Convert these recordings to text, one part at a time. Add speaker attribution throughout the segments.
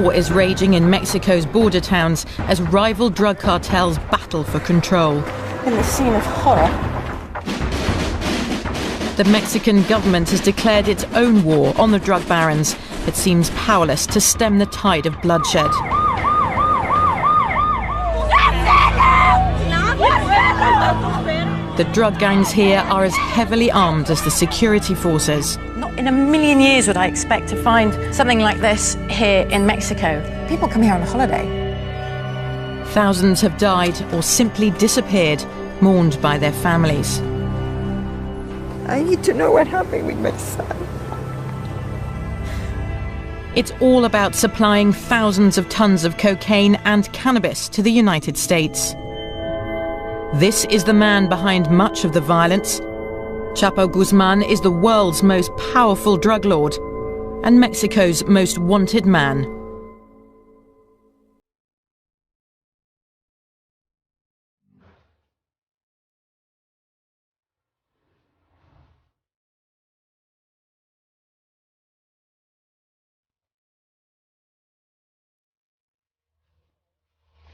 Speaker 1: war is raging in Mexico's border towns as rival drug cartels battle for control.
Speaker 2: In the scene of horror.
Speaker 1: The Mexican government has declared its own war on the drug barons, but seems powerless to stem the tide of bloodshed. The drug gangs here are as heavily armed as the security forces.
Speaker 2: Not in a million years would I expect to find something like this here in Mexico. People come here on holiday.
Speaker 1: Thousands have died or simply disappeared, mourned by their families.
Speaker 3: I need to know what happened with my son.
Speaker 1: It's all about supplying thousands of tons of cocaine and cannabis to the United States. This is the man behind much of the violence. Chapo Guzman is the world's most powerful drug lord and Mexico's most wanted man.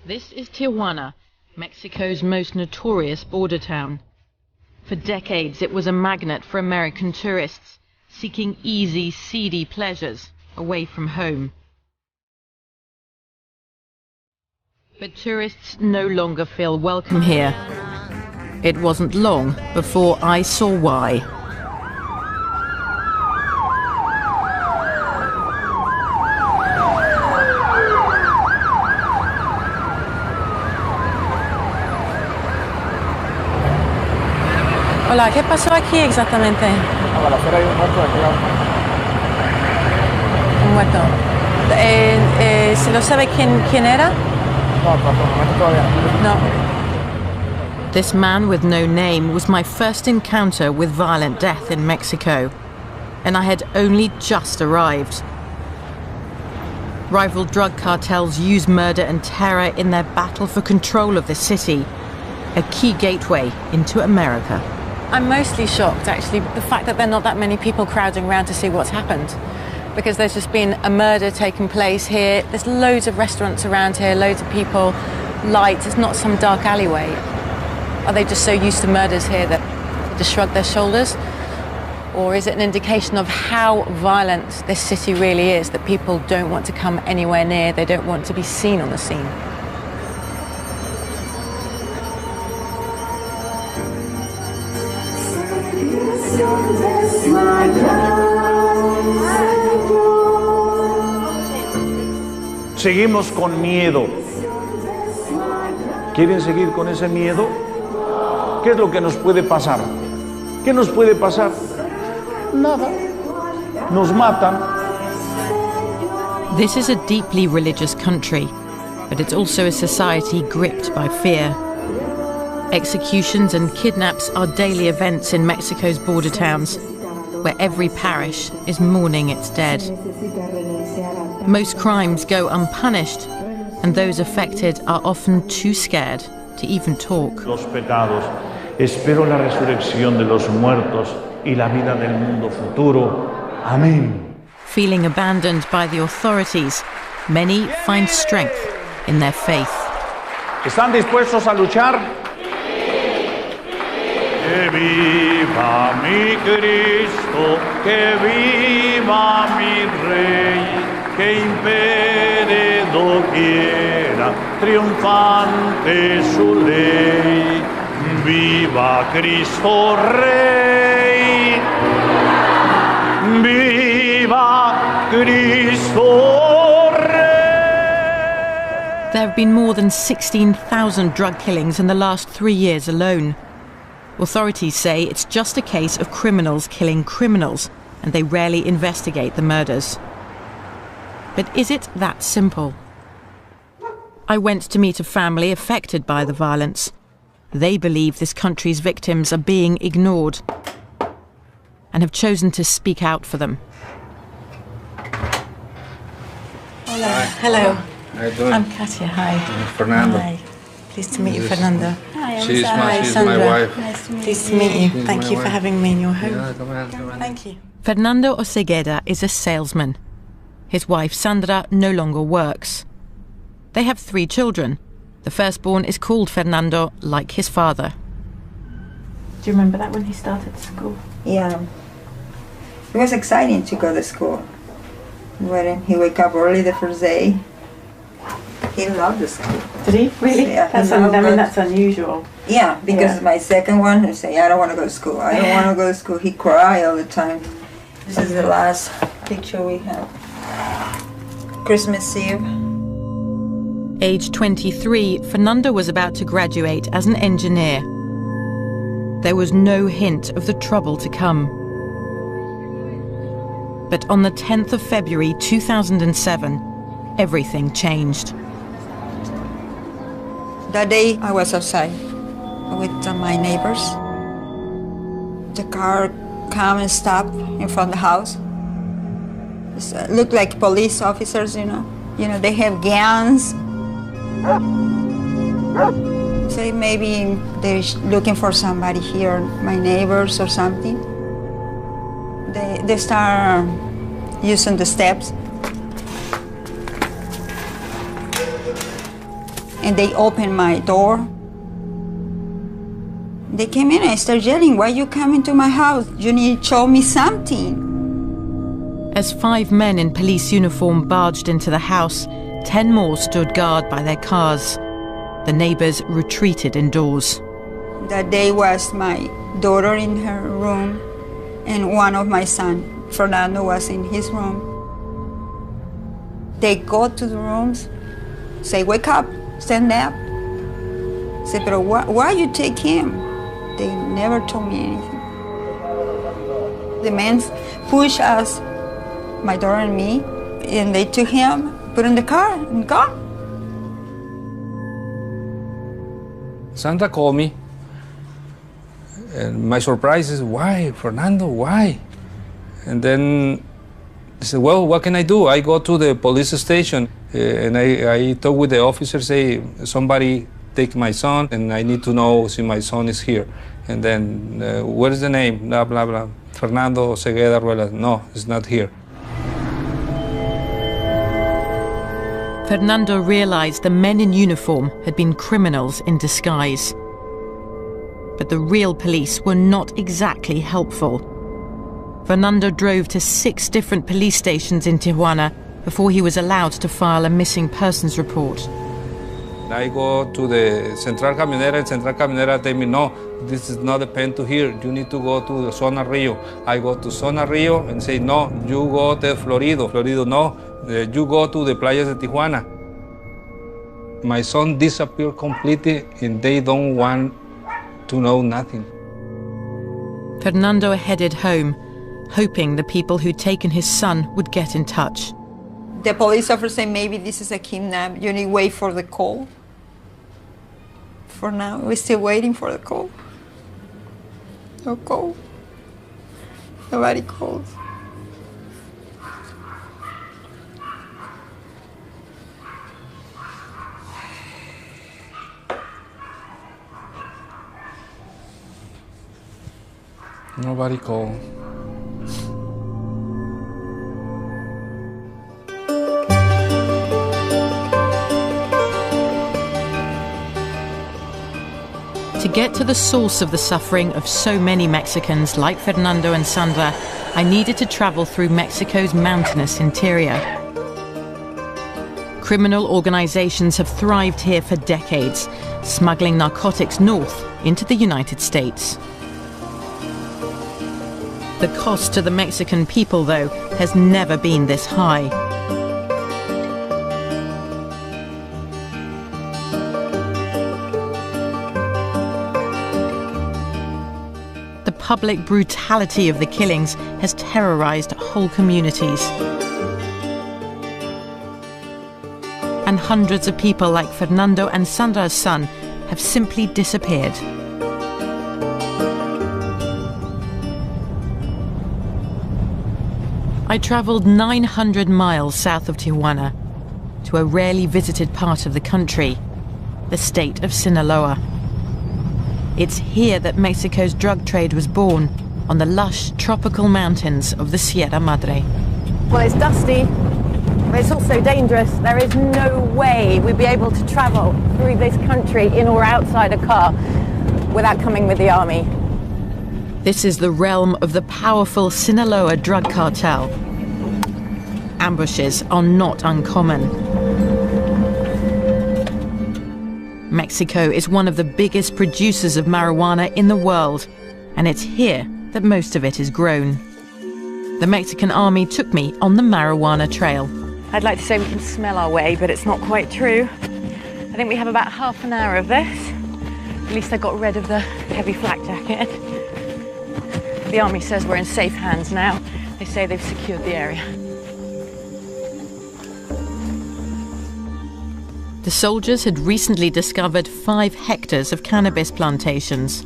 Speaker 1: This is Tijuana, Mexico's most notorious border town. For decades it was a magnet for American tourists, seeking easy, seedy pleasures away from home. But tourists no longer feel welcome here. It wasn't long before I saw why.
Speaker 2: Hola, ¿qué pasó aquí exactamente?
Speaker 4: A balacera hay un muerto aquí abajo.
Speaker 2: Un muerto. ¿Se lo sabe quién era?
Speaker 4: No, por el momento todavía
Speaker 2: no.
Speaker 1: This man with no name was my first encounter with violent death in Mexico, and I had only just arrived. Rival drug cartels use murder and terror in their battle for control of the city, a key gateway into America.
Speaker 2: I'm mostly shocked, actually, the fact that there are not that many people crowding around to see what's happened. Because there's just been a murder taking place here. There's loads of restaurants around here, loads of people, lights. It's not some dark alleyway. Are they just so used to murders here that they just shrug their shoulders? Or is it an indication of how violent this city really is, that people don't want to come anywhere near, they don't want to be seen on the scene?
Speaker 5: Seguimos con miedo. ¿Quieren seguir con ese miedo? ¿Qué es lo que nos puede pasar? ¿Qué nos puede pasar? Nada. Nos matan.
Speaker 1: This is a deeply religious country, but it's also a society gripped by fear. Executions and kidnaps are daily events in Mexico's border towns, where every parish is mourning its dead. Most crimes go unpunished, and those affected are often too scared to even talk.
Speaker 5: Los pecados. Espero la resurrección de los muertos y la vida del mundo futuro. Amén.
Speaker 1: Feeling abandoned by the authorities, many find strength in their faith.
Speaker 5: ¿Están dispuestos a luchar? Que viva mi Cristo, que viva mi Rey, que impere doquiera, triunfante su ley. Viva Cristo Rey, viva Cristo Rey.
Speaker 1: There have been more than 16,000 drug killings in the last 3 years alone. Authorities say it's just a case of criminals killing criminals, and they rarely investigate the murders. But is it that simple? I went to meet a family affected by the violence. They believe this country's victims are being ignored and have chosen to speak out for them.
Speaker 2: Hola. Hello.
Speaker 6: How are you doing?
Speaker 2: I'm Katia. Hi.
Speaker 6: I'm Fernando.
Speaker 2: Hi. Pleased to meet you, Fernando.
Speaker 3: Hi, I'm
Speaker 6: She's my
Speaker 2: Sandra.
Speaker 6: wife.
Speaker 3: Nice to meet
Speaker 2: Pleased to meet you.
Speaker 6: She's
Speaker 2: Thank
Speaker 6: my
Speaker 2: you for
Speaker 6: wife.
Speaker 2: having me in your home.
Speaker 6: Yeah, come on.
Speaker 2: Thank you.
Speaker 1: Fernando Osegueda is a salesman. His wife Sandra no longer works. They have 3 children. The firstborn is called Fernando, like his father.
Speaker 2: Do you remember that when he started school?
Speaker 3: Yeah. It was exciting to go to school. When he wake up early the first day, he loved the school.
Speaker 2: Did he? Really?
Speaker 3: Yeah,
Speaker 2: That's unusual.
Speaker 3: Yeah, because
Speaker 2: Yeah.
Speaker 3: my second one, he say, I don't want to go to school. I don't want to go to school. He cry all the time. This is the last picture we have. Christmas Eve.
Speaker 1: Age 23, Fernando was about to graduate as an engineer. There was no hint of the trouble to come. But on the 10th of February 2007, everything changed.
Speaker 3: That day I was outside with my neighbors. The car come and stop in front of the house. It looked like police officers, you know. They have guns. Say maybe they're looking for somebody here, my neighbors or something. They start using the steps. And they open my door. They came in and I started yelling, why you coming to my house? You need to show me something.
Speaker 1: As 5 men in police uniform barged into the house, 10 more stood guard by their cars. The neighbors retreated indoors.
Speaker 3: That day was my daughter in her room and one of my son, Fernando, was in his room. They go to the rooms, say, wake up, stand up. Say, but why you take him? They never told me anything. The men pushed us, my daughter and me, and they took him, put in the car, and gone.
Speaker 6: Sandra called me, and my surprise is, why, Fernando, why? And then I said, well, what can I do? I go to the police station, and I talk with the officer, say, somebody take my son, and I need to know if my son is here. And then, what is the name? Blah, blah, blah. Fernando Segueda Ruelas. No, it's not here.
Speaker 1: Fernando realized the men in uniform had been criminals in disguise. But the real police were not exactly helpful. Fernando drove to 6 different police stations in Tijuana before he was allowed to file a missing persons report.
Speaker 6: I go to the Central Camionera, and Central Camionera tell me, no, this is not a pen to here. You need to go to the Zona Rio. I go to Zona Rio and say, no, you go to Florido. Florido, no, you go to the playas de Tijuana. My son disappeared completely, and they don't want to know nothing.
Speaker 1: Fernando headed home, hoping the people who'd taken his son would get in touch.
Speaker 3: The police officer said, maybe this is a kidnap. You need to wait for the call. For now, we're still waiting for the call. No call. Nobody calls.
Speaker 6: Nobody called.
Speaker 1: To get to the source of the suffering of so many Mexicans like Fernando and Sandra, I needed to travel through Mexico's mountainous interior. Criminal organizations have thrived here for decades, smuggling narcotics north into the United States. The cost to the Mexican people, though, has never been this high. The public brutality of the killings has terrorized whole communities. And hundreds of people like Fernando and Sandra's son have simply disappeared. I traveled 900 miles south of Tijuana to a rarely visited part of the country, the state of Sinaloa. It's here that Mexico's drug trade was born, on the lush tropical mountains of the Sierra Madre.
Speaker 2: Well, it's dusty. But it's also dangerous. There is no way we'd be able to travel through this country in or outside a car without coming with the army.
Speaker 1: This is the realm of the powerful Sinaloa drug cartel. Ambushes are not uncommon. Mexico is one of the biggest producers of marijuana in the world, and it's here that most of it is grown. The Mexican army took me on the marijuana trail.
Speaker 2: I'd like to say we can smell our way, but it's not quite true. I think we have about half an hour of this. At least I got rid of the heavy flak jacket. The army says we're in safe hands now. They say they've secured the area.
Speaker 1: The soldiers had recently discovered 5 hectares of cannabis plantations.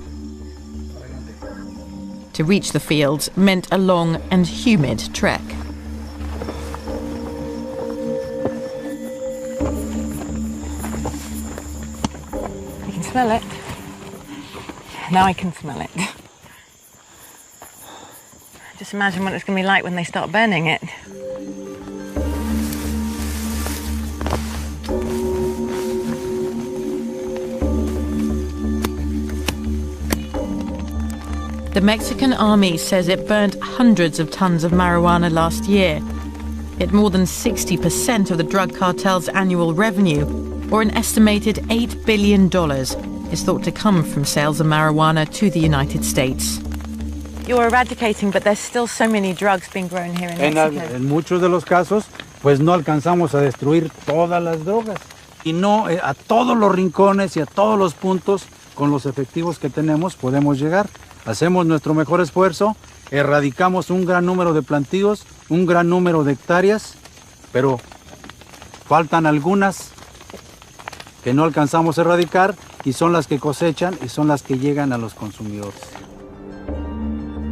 Speaker 1: To reach the fields meant a long and humid trek.
Speaker 2: I can smell it. Now I can smell it. Just imagine what it's going to be like when they start burning it.
Speaker 1: The Mexican army says it burnt hundreds of tons of marijuana last year. Yet more than 60% of the drug cartel's annual revenue, or an estimated $8 billion, is thought to come from sales of marijuana to the United States.
Speaker 2: You're eradicating, but there's still so many drugs being grown here in Mexico.
Speaker 7: En muchos de los casos, pues no alcanzamos a destruir todas las drogas. Y no a todos los rincones y a todos los puntos, con los efectivos que tenemos, podemos llegar. Hacemos nuestro mejor esfuerzo, erradicamos un gran número de plantíos, un gran número de hectáreas, pero faltan algunas que no alcanzamos a erradicar y son las que cosechan y son las que llegan a los consumidores.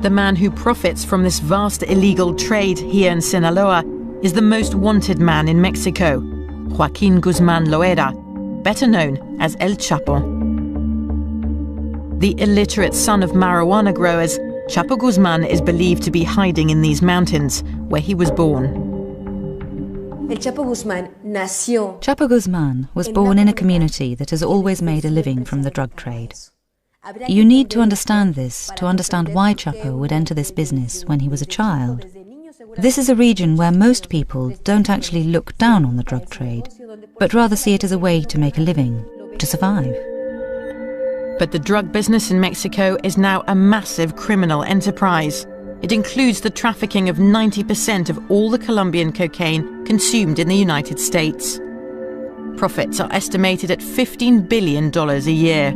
Speaker 1: The man who profits from this vast illegal trade here in Sinaloa is the most wanted man in Mexico, Joaquin Guzman Loera, better known as El Chapo. The illiterate son of marijuana growers, Chapo Guzman is believed to be hiding in these mountains, where he was born.
Speaker 8: Chapo Guzman was born in a community that has always made a living from the drug trade. You need to understand this to understand why Chapo would enter this business when he was a child. This is a region where most people don't actually look down on the drug trade, but rather see it as a way to make a living, to survive.
Speaker 1: But the drug business in Mexico is now a massive criminal enterprise. It includes the trafficking of 90% of all the Colombian cocaine consumed in the United States. Profits are estimated at $15 billion a year.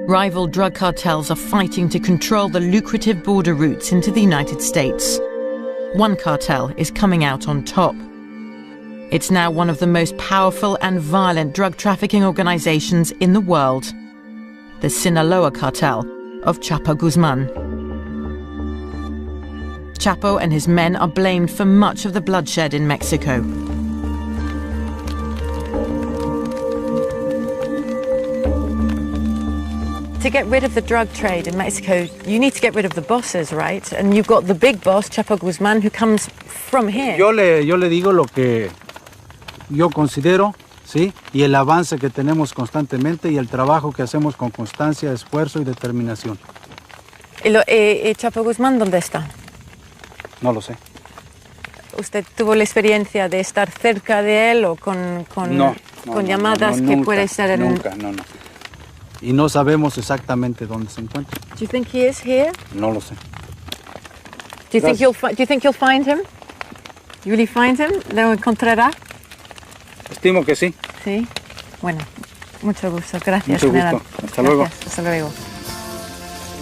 Speaker 1: Rival drug cartels are fighting to control the lucrative border routes into the United States. One cartel is coming out on top. It's now one of the most powerful and violent drug trafficking organizations in the world. The Sinaloa cartel of Chapo Guzman. Chapo and his men are blamed for much of the bloodshed in Mexico.
Speaker 2: To get rid of the drug trade in Mexico, you need to get rid of the bosses, right? And you've got the big boss, Chapo Guzman, who comes from here.
Speaker 7: Yo le digo lo que yo considero, ¿sí? Y el avance que tenemos constantemente y el trabajo que hacemos con constancia, esfuerzo y determinación.
Speaker 2: ¿Y Chapo Guzman dónde está?
Speaker 7: No lo sé.
Speaker 2: ¿Usted tuvo la experiencia de estar cerca de él o con llamadas que
Speaker 7: nunca,
Speaker 2: puede ser en...
Speaker 7: Nunca, no. Y no sabemos exactamente dónde se encuentra.
Speaker 2: Do you think he is here?
Speaker 7: No lo sé.
Speaker 2: Do you think you'll find him? You really find him? ¿Lo encontrará?
Speaker 7: Estimo que sí.
Speaker 2: Sí. Bueno, mucho gusto. Gracias,
Speaker 7: mucho
Speaker 2: general.
Speaker 7: gusto. Hasta luego.
Speaker 2: Hasta luego.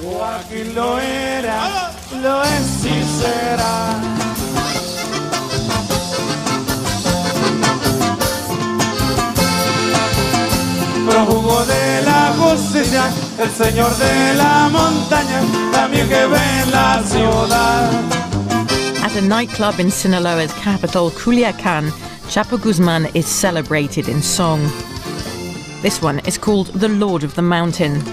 Speaker 9: Joaquín lo era, lo es y será. Prófugo de la justicia, el señor de la montaña, también que ve en la ciudad.
Speaker 1: At a nightclub in Sinaloa's capital, Culiacán, Chapo Guzman is celebrated in song. This one is called The Lord of the Mountain.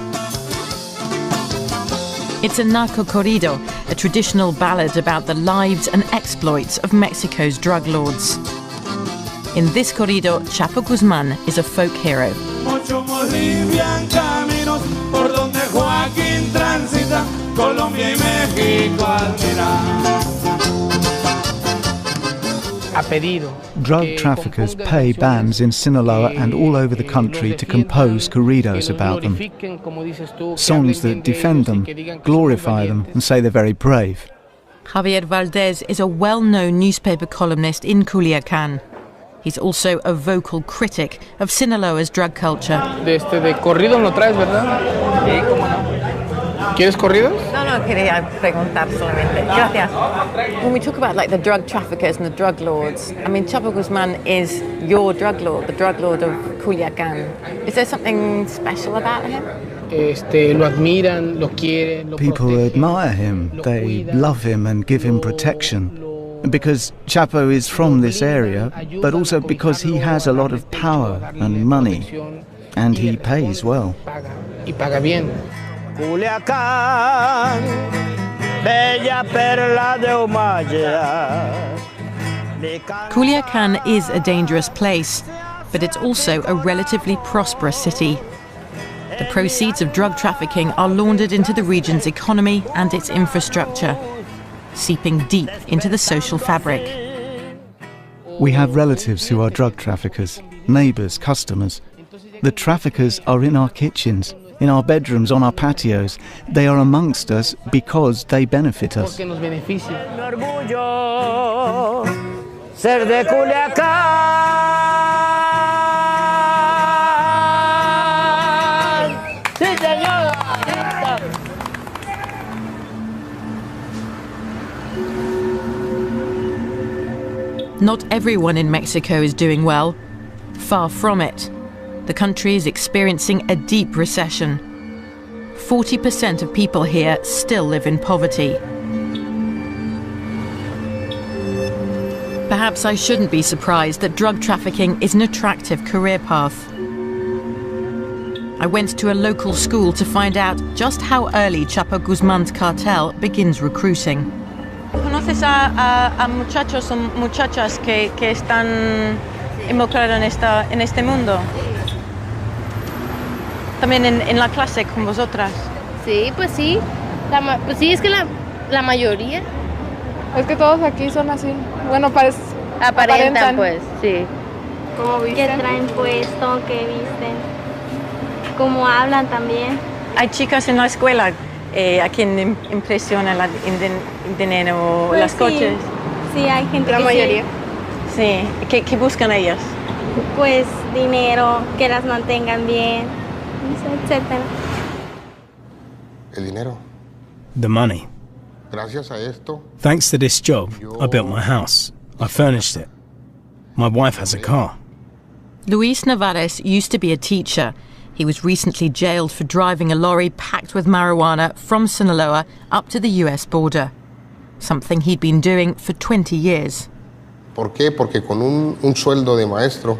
Speaker 1: It's a narco corrido, a traditional ballad about the lives and exploits of Mexico's drug lords. In this corrido, Chapo Guzman is a folk hero.
Speaker 9: Muchos limpian caminos por donde Joaquín transita, Colombia y México admiran.
Speaker 10: Drug traffickers pay bands in Sinaloa and all over the country to compose corridos about them. Songs that defend them, glorify them and say they're very brave.
Speaker 1: Javier Valdez is a well-known newspaper columnist in Culiacán. He's also a vocal critic of Sinaloa's drug culture.
Speaker 4: De corridos no traes, ¿verdad? Sí, cómo no. ¿Quieres corridos?
Speaker 2: No, quería preguntar solamente. Gracias. When we talk about like the drug traffickers and the drug lords, I mean, Chapo Guzman is your drug lord, the drug lord of Culiacán. Is there something special about him?
Speaker 4: Lo admiran, lo quieren, lo
Speaker 10: People
Speaker 4: protegen,
Speaker 10: admire him, they love him and give him protection. Because Chapo is from this area, but also because he has a lot of power and money, and he pays well.
Speaker 4: Y paga bien.
Speaker 11: Culiacán, bella perla de Humaya.
Speaker 1: Culiacán is a dangerous place, but it's also a relatively prosperous city. The proceeds of drug trafficking are laundered into the region's economy and its infrastructure, seeping deep into the social fabric.
Speaker 10: We have relatives who are drug traffickers, neighbours, customers. The traffickers are in our kitchens, in our bedrooms, on our patios. They are amongst us because they benefit us.
Speaker 11: Mi orgullo ser de Culiacán. Sí, señor.
Speaker 1: Not everyone in Mexico is doing well. Far from it. The country is experiencing a deep recession. 40% of people here still live in poverty. Perhaps I shouldn't be surprised that drug trafficking is an attractive career path. I went to a local school to find out just how early Chapo Guzman's cartel begins recruiting.
Speaker 2: ¿Conoces a muchachos o muchachas que están involucrados en este mundo? También en la clase con vosotras.
Speaker 12: Sí, pues sí. Pues sí, es que la mayoría.
Speaker 13: Es que todos aquí son así. Bueno,
Speaker 12: aparentan, pues, sí.
Speaker 13: ¿Cómo visten?
Speaker 14: Que traen puesto, que visten. Cómo hablan también.
Speaker 2: Hay chicas en la escuela a quien impresiona el dinero,
Speaker 14: pues
Speaker 2: los
Speaker 14: sí.
Speaker 2: coches.
Speaker 14: Sí, hay gente
Speaker 13: la
Speaker 14: que
Speaker 13: mayoría.
Speaker 2: Sí. ¿Qué buscan ellas?
Speaker 14: Pues dinero, que las mantengan bien, etcétera.
Speaker 15: El dinero.
Speaker 16: The money.
Speaker 15: Gracias a esto.
Speaker 16: Thanks to this job, I built my house. I furnished it. My wife has a car.
Speaker 1: Luis Navarez used to be a teacher. He was recently jailed for driving a lorry packed with marijuana from Sinaloa up to the US border, something he'd been doing for 20 years.
Speaker 15: ¿Por qué? Porque con un sueldo de maestro.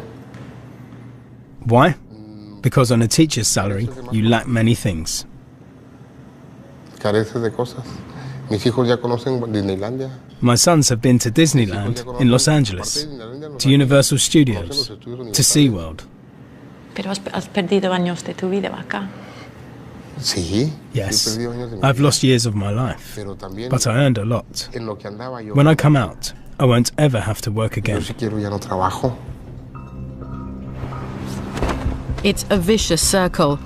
Speaker 16: Why? Because on a teacher's salary, you lack many things.
Speaker 15: Careces de cosas. Mis hijos ya conocen Disneylandia.
Speaker 16: My sons have been to Disneyland in Los Angeles, to Universal Studios, to SeaWorld.
Speaker 2: Pero has perdido años de tu vida acá.
Speaker 15: Sí.
Speaker 16: Yes, I've lost years of my life, but I earned a lot. When I come out, I won't ever have to work again.
Speaker 15: Yo si quiero ya no trabajo.
Speaker 1: It's a vicious circle.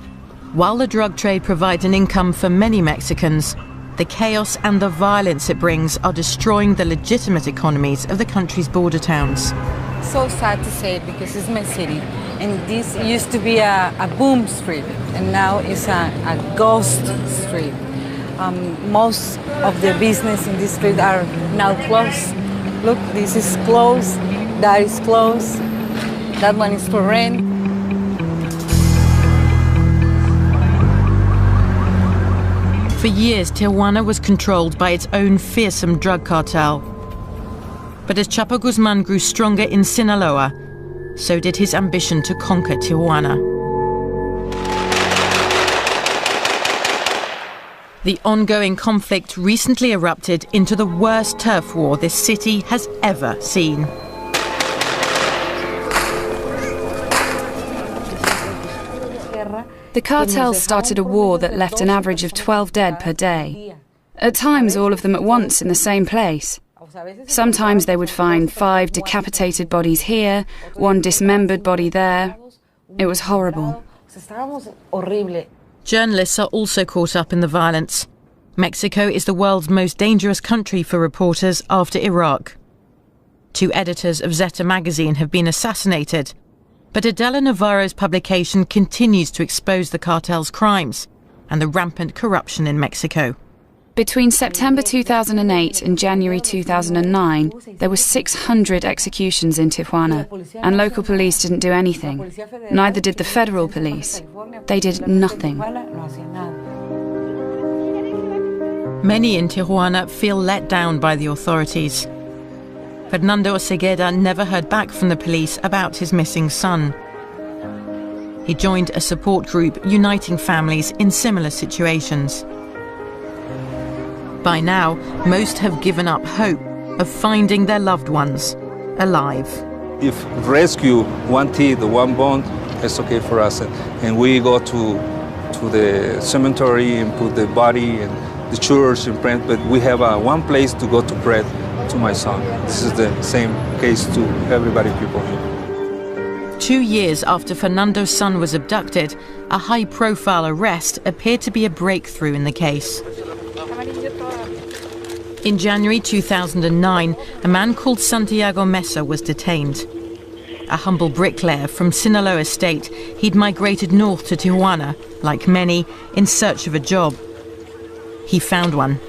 Speaker 1: While the drug trade provides an income for many Mexicans, the chaos and the violence it brings are destroying the legitimate economies of the country's border towns.
Speaker 17: So sad to say it because it's my city, and this used to be a boom street, and now it's a ghost street. Most of the business in this street are now closed. Look, this is closed, that is closed, that one is for rent.
Speaker 1: For years, Tijuana was controlled by its own fearsome drug cartel. But as Chapo Guzman grew stronger in Sinaloa, so did his ambition to conquer Tijuana. The ongoing conflict recently erupted into the worst turf war this city has ever seen.
Speaker 18: The cartels started a war that left an average of 12 dead per day. At times, all of them at once in the same place. Sometimes they would find 5 decapitated bodies here, 1 dismembered body there. It was horrible.
Speaker 1: Journalists are also caught up in the violence. Mexico is the world's most dangerous country for reporters after Iraq. 2 editors of Zeta magazine have been assassinated, but Adela Navarro's publication continues to expose the cartel's crimes and the rampant corruption in Mexico.
Speaker 18: Between September 2008 and January 2009, there were 600 executions in Tijuana, and local police didn't do anything. Neither did the federal police. They did nothing.
Speaker 1: Many in Tijuana feel let down by the authorities. Fernando Osegueda never heard back from the police about his missing son. He joined a support group uniting families in similar situations. By now, most have given up hope of finding their loved ones alive.
Speaker 6: If rescue 1 teeth, 1 bone, it's okay for us. And we go to the cemetery and put the body and the church and pray, but we have one place to go to pray to my son. This is the same case to everybody, people here.
Speaker 1: 2 years after Fernando's son was abducted, a high-profile arrest appeared to be a breakthrough in the case. In January 2009, a man called Santiago Mesa was detained. A humble bricklayer from Sinaloa State, he'd migrated north to Tijuana, like many, in search of a job. He found one.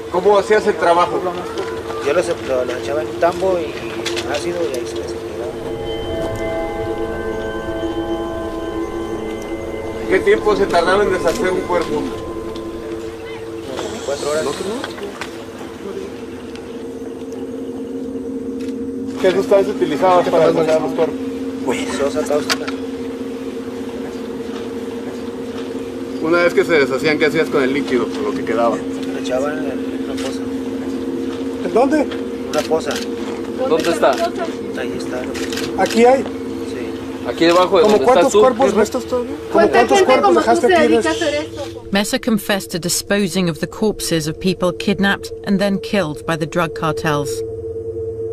Speaker 19: ¿Cómo hacías el trabajo? Yo lo echaba en un tambo y ácido y ahí se desintegraba. ¿Qué tiempo se tardaron en deshacer un cuerpo? 4 horas. ¿Qué sustancia utilizabas para deshacer los cuerpos? Sosa cáustica. Una vez que se deshacían, ¿qué hacías con el líquido, con lo que quedaba? Lo echaban en una fosa. ¿En dónde? Una fosa. ¿Dónde está? Ahí está. ¿Aquí hay? Sí. Aquí debajo de donde estás tú. ¿Cómo cuántos cuerpos restos todavía? ¿Cuántos cuerpos dejaste aquí?
Speaker 1: Mesa confessed to disposing of the corpses of people kidnapped and then killed by the drug cartels.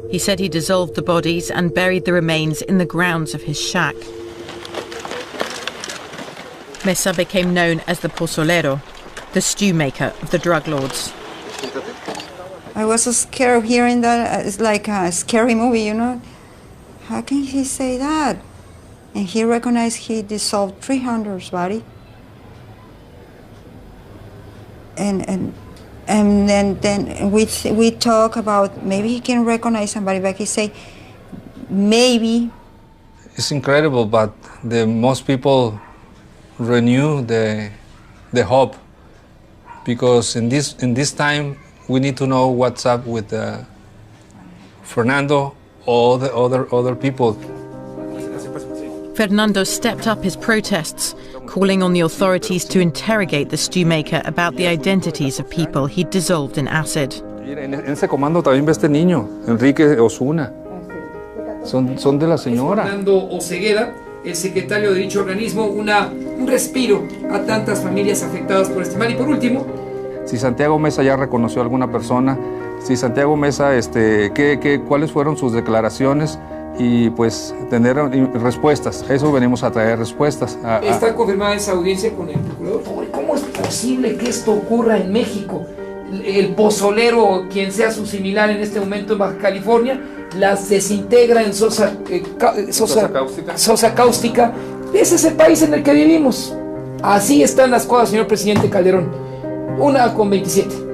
Speaker 1: He said he dissolved the bodies and buried the remains in the grounds of his shack. Mesa became known as the pozolero, the stew maker of the drug lords.
Speaker 3: I was so scared of hearing that. It's like a scary movie, you know. How can he say that? And he recognized he dissolved 300's body. And then we talk about maybe he can recognize somebody, but he say maybe.
Speaker 6: It's incredible, but the most people renew the hope, because in this time we need to know what's up with Fernando or the other people.
Speaker 1: Fernando stepped up his protests, calling on the authorities to interrogate the stew maker about the identities of people he'd dissolved in acid.
Speaker 6: En ese comando también ve este niño, Enrique Osuna. Son de la señora.
Speaker 20: Fernando Osegueda, el secretario de dicho organismo, un respiro a tantas familias afectadas por este mal. Y por último,
Speaker 6: si Santiago Mesa ya reconoció a alguna persona, si Santiago Mesa, ¿cuáles fueron sus declaraciones? Y pues tener respuestas. Eso venimos a traer respuestas.
Speaker 20: ¿Está confirmada esa audiencia con el procurador? ¿Cómo es posible que esto ocurra en México? El pozolero, quien sea su similar en este momento en Baja California, las desintegra en sosa cáustica. Ese es el país en el que vivimos. Así están las cosas, señor presidente Calderón. 1:27.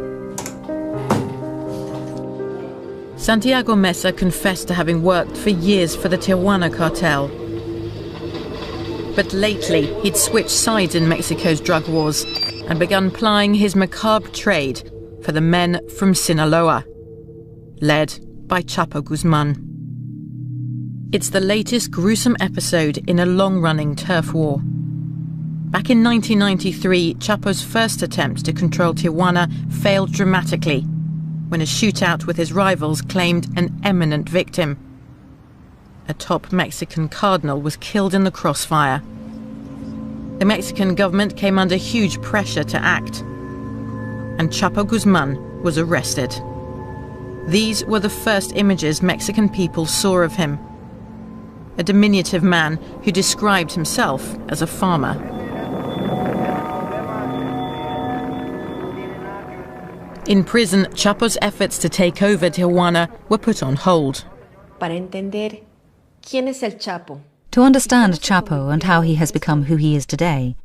Speaker 1: Santiago Mesa confessed to having worked for years for the Tijuana cartel. But lately, he'd switched sides in Mexico's drug wars and begun plying his macabre trade for the men from Sinaloa, led by Chapo Guzman. It's the latest gruesome episode in a long-running turf war. Back in 1993, Chapo's first attempt to control Tijuana failed dramatically when a shootout with his rivals claimed an eminent victim. A top Mexican cardinal was killed in the crossfire. The Mexican government came under huge pressure to act, and Chapo Guzman was arrested. These were the first images Mexican people saw of him. A diminutive man who described himself as a farmer. In prison, Chapo's efforts to take over Tijuana were put on hold.
Speaker 21: Para entender quién es el Chapo.
Speaker 8: To understand Chapo and how he has become who he is today,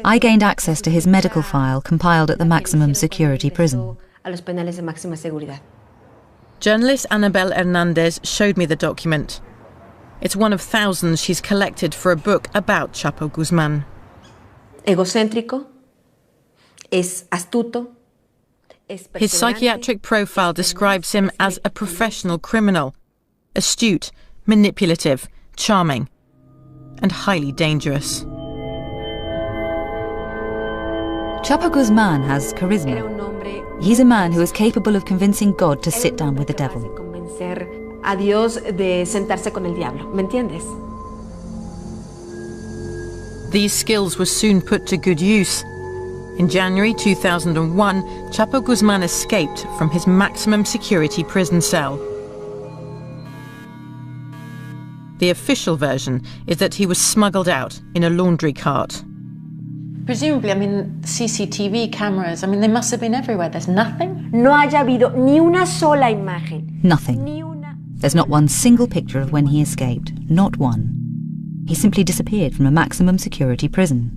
Speaker 8: I gained access to his medical file compiled at the maximum security prison.
Speaker 1: Journalist Anabel Hernandez showed me the document. It's one of thousands she's collected for a book about Chapo Guzman.
Speaker 21: Egocéntrico, es astuto.
Speaker 1: His psychiatric profile describes him as a professional criminal, astute, manipulative, charming, and highly dangerous.
Speaker 8: Chapo Guzman has charisma. He's a man who is capable of convincing God to sit down with the devil.
Speaker 21: A Dios de sentarse con el diablo, ¿me entiendes?
Speaker 1: These skills were soon put to good use. In January 2001, Chapo Guzman escaped from his maximum security prison cell. The official version is that he was smuggled out in a laundry cart.
Speaker 2: Presumably, I mean, CCTV cameras, I mean, they must have been everywhere. There's nothing?
Speaker 21: No haya habido ni una sola imagen.
Speaker 8: Nothing. There's not one single picture of when he escaped. Not one. He simply disappeared from a maximum security prison.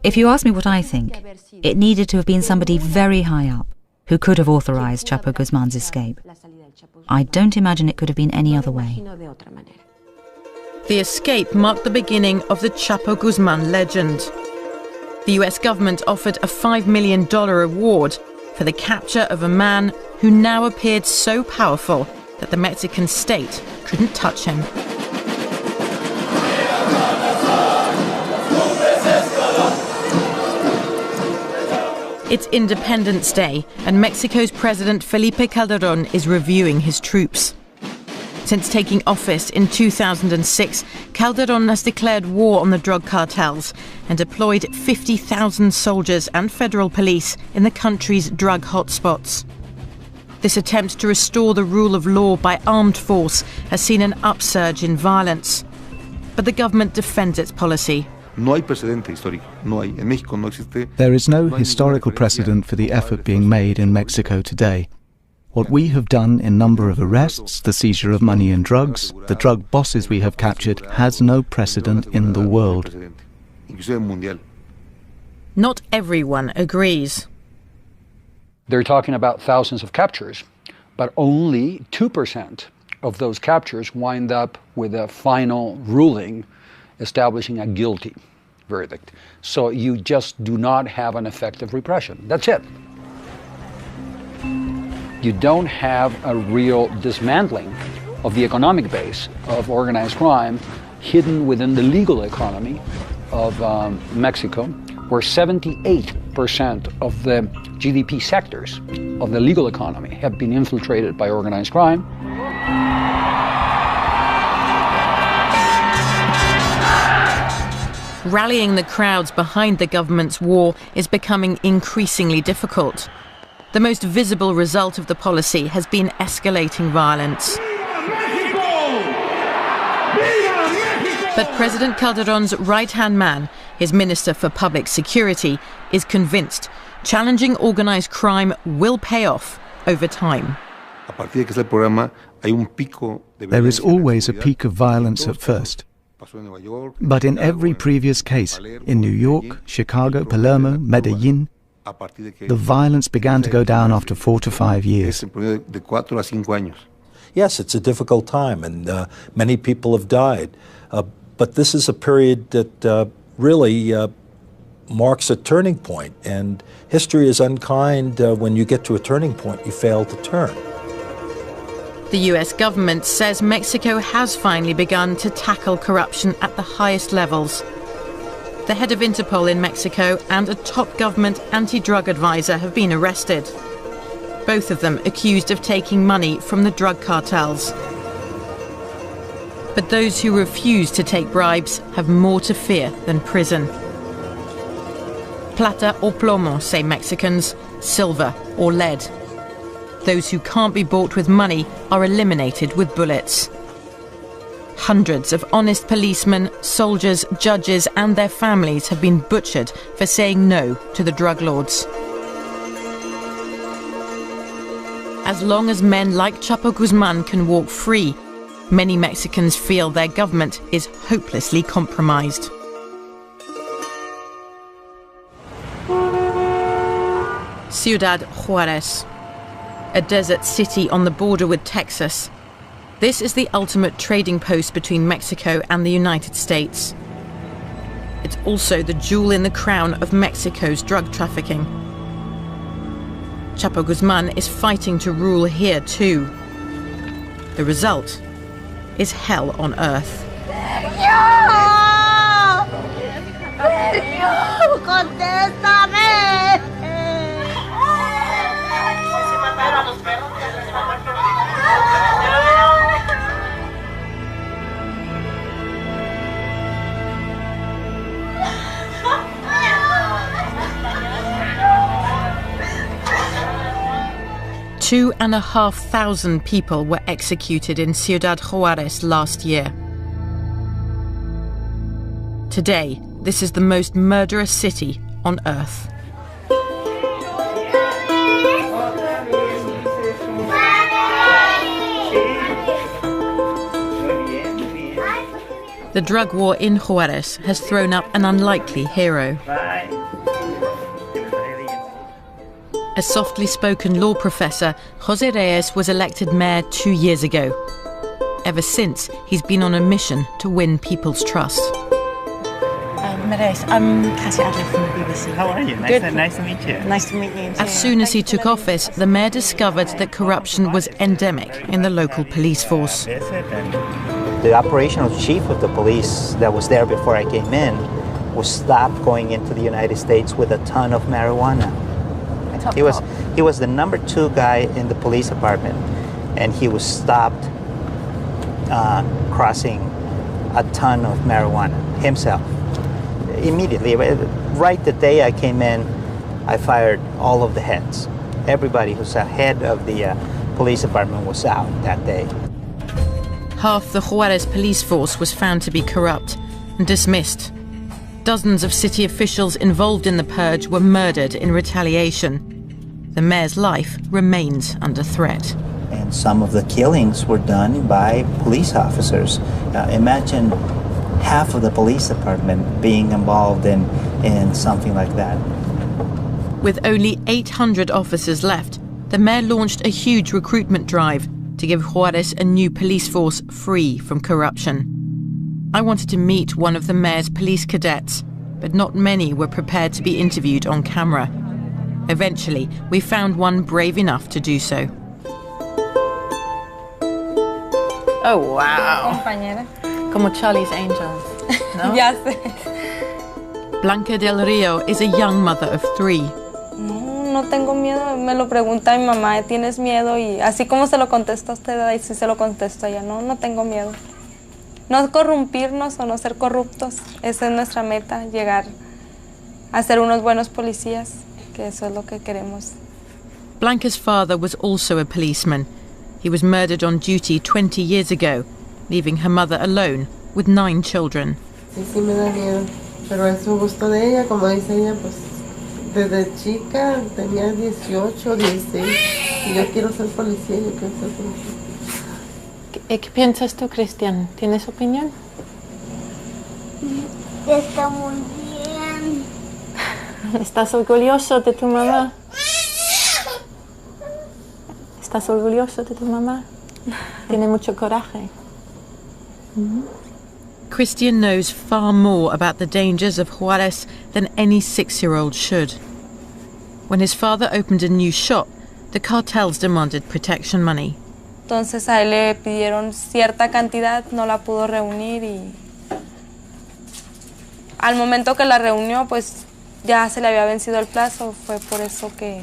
Speaker 8: If you ask me what I think, it needed to have been somebody very high up who could have authorized Chapo Guzman's escape. I don't imagine it could have been any other way.
Speaker 1: The escape marked the beginning of the Chapo Guzman legend. The US government offered a $5 million reward for the capture of a man who now appeared so powerful that the Mexican state couldn't touch him. It's Independence Day, and Mexico's President Felipe Calderón is reviewing his troops. Since taking office in 2006, Calderón has declared war on the drug cartels and deployed 50,000 soldiers and federal police in the country's drug hotspots. This attempt to restore the rule of law by armed force has seen an upsurge in violence. But the government defends its policy.
Speaker 10: There is no historical precedent for the effort being made in Mexico today. What we have done in number of arrests, the seizure of money and drugs, the drug bosses we have captured, has no precedent in the world.
Speaker 1: Not everyone agrees.
Speaker 22: They're talking about thousands of captures, but only 2% of those captures wind up with a final ruling establishing a guilty verdict. So you just do not have an effective repression. That's it. You don't have a real dismantling of the economic base of organized crime hidden within the legal economy of Mexico, where 78% of the GDP sectors of the legal economy have been infiltrated by organized crime.
Speaker 1: Rallying the crowds behind the government's war is becoming increasingly difficult. The most visible result of the policy has been escalating violence. But President Calderón's right-hand man, his Minister for Public Security, is convinced challenging organized crime will pay off over time.
Speaker 10: There is always a peak of violence at first. But in every previous case, in New York, Chicago, Palermo, Medellin, the violence began to go down after 4 to 5 years.
Speaker 23: Yes, it's a difficult time, and many people have died. But this is a period that really marks a turning point, and history is unkind. When you get to a turning point, you fail to turn.
Speaker 1: The US government says Mexico has finally begun to tackle corruption at the highest levels. The head of Interpol in Mexico and a top government anti-drug advisor have been arrested. Both of them accused of taking money from the drug cartels. But those who refuse to take bribes have more to fear than prison. Plata o plomo, say Mexicans, silver or lead. Those who can't be bought with money are eliminated with bullets. Hundreds of honest policemen, soldiers, judges and their families have been butchered for saying no to the drug lords. As long as men like Chapo Guzman can walk free, many Mexicans feel their government is hopelessly compromised. Ciudad Juárez, a desert city on the border with Texas. This is the ultimate trading post between Mexico and the United States. It's also the jewel in the crown of Mexico's drug trafficking. Chapo Guzman is fighting to rule here too. The result is hell on earth. Two 2,500 people were executed in Ciudad Juárez last year. Today, this is the most murderous city on earth. The drug war in Juárez has thrown up an unlikely hero. A softly spoken law professor, José Reyes was elected mayor 2 years ago. Ever since, he's been on a mission to win people's trust.
Speaker 2: Reyes, I'm Cassie Adler from the BBC.
Speaker 5: How are you? Nice to meet you.
Speaker 2: Nice to meet you too.
Speaker 1: As soon as he took office, the mayor discovered that corruption was endemic in the local police force.
Speaker 5: The operational chief of the police that was there before I came in was stopped going into the United States with a ton of marijuana. He was the #2 guy in the police department, and he was stopped crossing a ton of marijuana himself. Immediately, right the day I came in, I fired all of the heads. Everybody who's a head of the police department was out that day.
Speaker 1: Half the Juárez police force was found to be corrupt and dismissed. Dozens of city officials involved in the purge were murdered in retaliation. The mayor's life remains under threat.
Speaker 5: And some of the killings were done by police officers. Imagine half of the police department being involved in something like that.
Speaker 1: With only 800 officers left, the mayor launched a huge recruitment drive to give Juárez a new police force free from corruption. I wanted to meet one of the mayor's police cadets, but not many were prepared to be interviewed on camera. Eventually, we found one brave enough to do so.
Speaker 2: Oh, wow. Como Charlie's Angels. No?
Speaker 13: Ya sé.
Speaker 1: Blanca del Rio is a young mother of 3.
Speaker 13: No tengo miedo. Me lo pregunta mi mamá, ¿tienes miedo? Y así como se lo contesta a usted, ahí sí se lo contesto a ella. No tengo miedo. No corrompirnos o no ser corruptos. Esa es nuestra meta, llegar a ser unos buenos policías, que eso es lo que queremos.
Speaker 1: Blanca's father was also a policeman. He was murdered on duty 20 years ago, leaving her mother alone with 9 children.
Speaker 7: Sí me da miedo, pero es un gusto de ella, como dice ella, pues desde chica tenía 18, 16, y yo quiero ser policía, yo quiero ser policía.
Speaker 2: ¿Qué piensas tú, Cristian? ¿Tienes opinión?
Speaker 14: Está muy bien.
Speaker 2: ¿Estás orgulloso de tu mamá? ¿Estás orgulloso de tu mamá? Tiene mucho coraje.
Speaker 1: Christian knows far more about the dangers of Juárez than any 6-year-old should. When his father opened a new shop, the cartels demanded protection money.
Speaker 13: Entonces a él le pidieron cierta cantidad, no la pudo reunir y al momento que la reunió, pues ya se le había vencido el plazo, fue por eso que...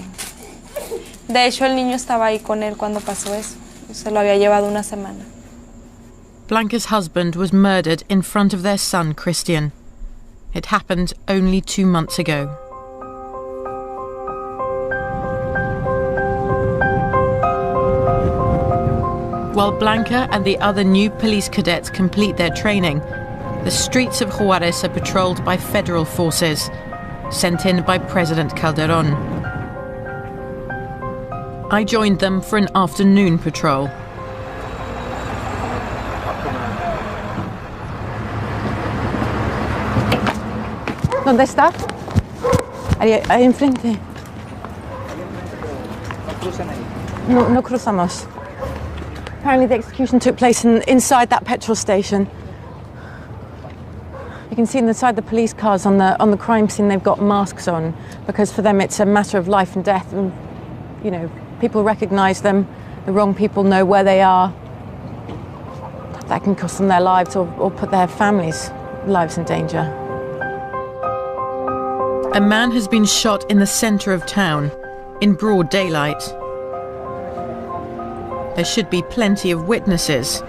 Speaker 13: De hecho, el niño estaba ahí con él cuando pasó eso, se lo había llevado una semana.
Speaker 1: Blanca's husband was murdered in front of their son, Christian. It happened only 2 months ago. While Blanca and the other new police cadets complete their training, the streets of Juarez are patrolled by federal forces, sent in by President Calderón. I joined them for an afternoon patrol.
Speaker 2: ¿Dónde está? Ahí enfrente. No cruzamos. Apparently the execution took place inside that petrol station. You can see inside the police cars on the crime scene they've got masks on, because for them it's a matter of life and death. And, you know, people recognise them, the wrong people know where they are. That can cost them their lives or put their families' lives in danger.
Speaker 1: A man has been shot in the centre of town, in broad daylight. There should be plenty of witnesses,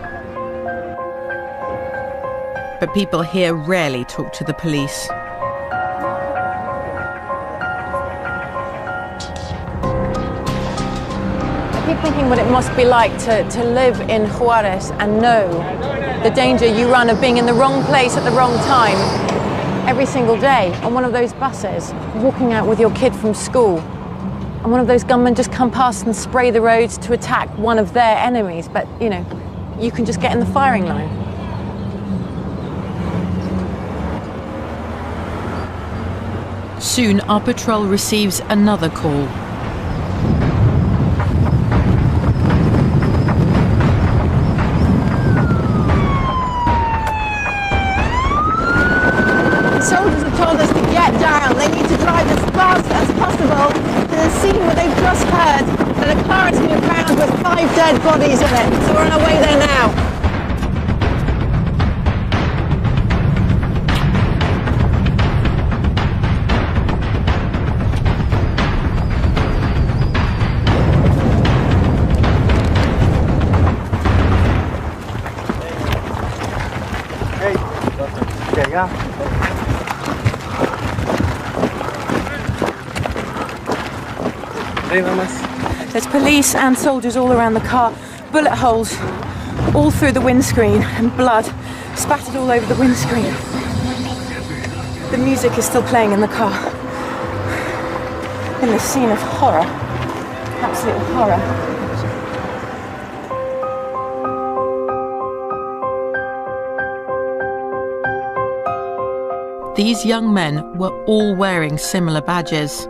Speaker 1: but people here rarely talk to the police.
Speaker 2: I keep thinking what it must be like to live in Juarez and know the danger you run of being in the wrong place at the wrong time every single day on one of those buses, walking out with your kid from school, and one of those gunmen just come past and spray the roads to attack one of their enemies, but, you know, you can just get in the firing line.
Speaker 1: Soon our patrol receives another call.
Speaker 2: Soldiers have told us to get down. They need to drive as fast as possible to the scene where they've just heard that a car has been found with 5 dead bodies in it. So we're on our way there now. There's police and soldiers all around the car, bullet holes all through the windscreen and blood spattered all over the windscreen. The music is still playing in the car. In this scene of horror, absolute horror.
Speaker 1: These young men were all wearing similar badges.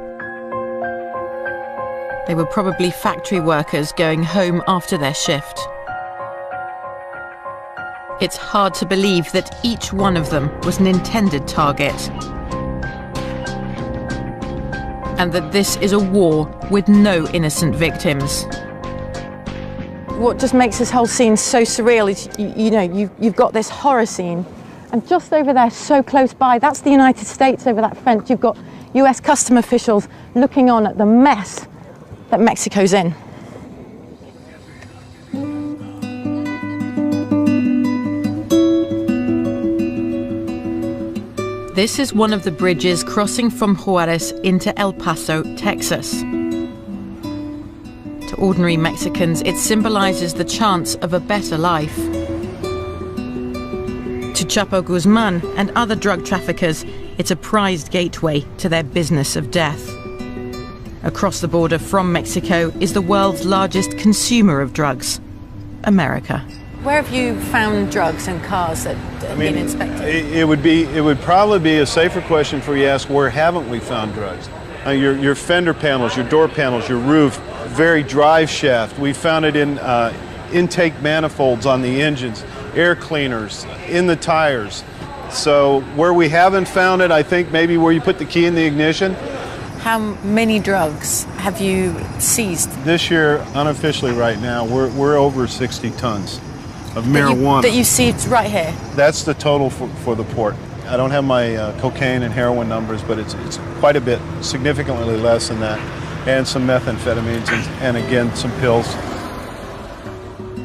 Speaker 1: They were probably factory workers going home after their shift. It's hard to believe that each one of them was an intended target, and that this is a war with no innocent victims.
Speaker 2: What just makes this whole scene so surreal is, you've got this horror scene, and just over there, so close by, that's the United States over that fence. You've got US custom officials looking on at the mess that Mexico's in.
Speaker 1: This is one of the bridges crossing from Juarez into El Paso, Texas. To ordinary Mexicans, it symbolizes the chance of a better life. To Chapo Guzman and other drug traffickers, it's a prized gateway to their business of death. Across the border from Mexico is the world's largest consumer of drugs, America.
Speaker 2: Where have you found drugs and cars that have been inspected?
Speaker 4: It would probably be a safer question for you to ask, where haven't we found drugs? Your fender panels, your door panels, your roof, very drive shaft. We found it in intake manifolds on the engines, air cleaners, in the tires. So where we haven't found it, I think maybe where you put the key in the ignition.
Speaker 2: How many drugs have you seized?
Speaker 4: This year, unofficially right now, we're over 60 tons of marijuana.
Speaker 2: That you seized right here?
Speaker 4: That's the total for the port. I don't have my cocaine and heroin numbers, but it's quite a bit, significantly less than that. And some methamphetamines and again, some pills.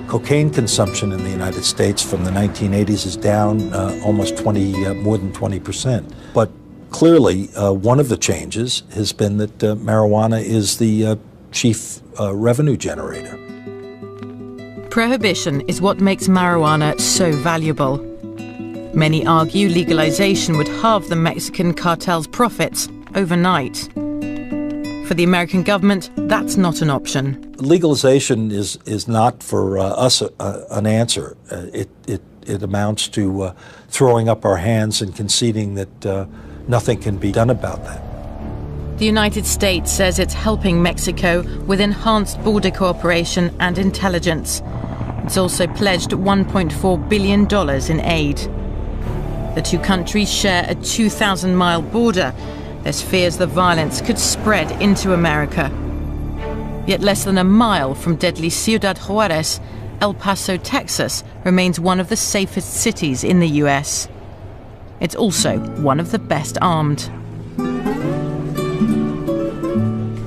Speaker 23: Cocaine consumption in the United States from the 1980s is down almost more than 20%. But clearly, one of the changes has been that marijuana is the chief revenue generator.
Speaker 1: Prohibition is what makes marijuana so valuable. Many argue legalization would halve the Mexican cartel's profits overnight. For the American government, that's not an option.
Speaker 23: Legalization is not for us an answer. It amounts to throwing up our hands and conceding that nothing can be done about that.
Speaker 1: The United States says it's helping Mexico with enhanced border cooperation and intelligence. It's also pledged $1.4 billion in aid. The two countries share a 2,000-mile border. There's fears the violence could spread into America. Yet less than a mile from deadly Ciudad Juarez, El Paso, Texas, remains one of the safest cities in the US. It's also one of the best armed.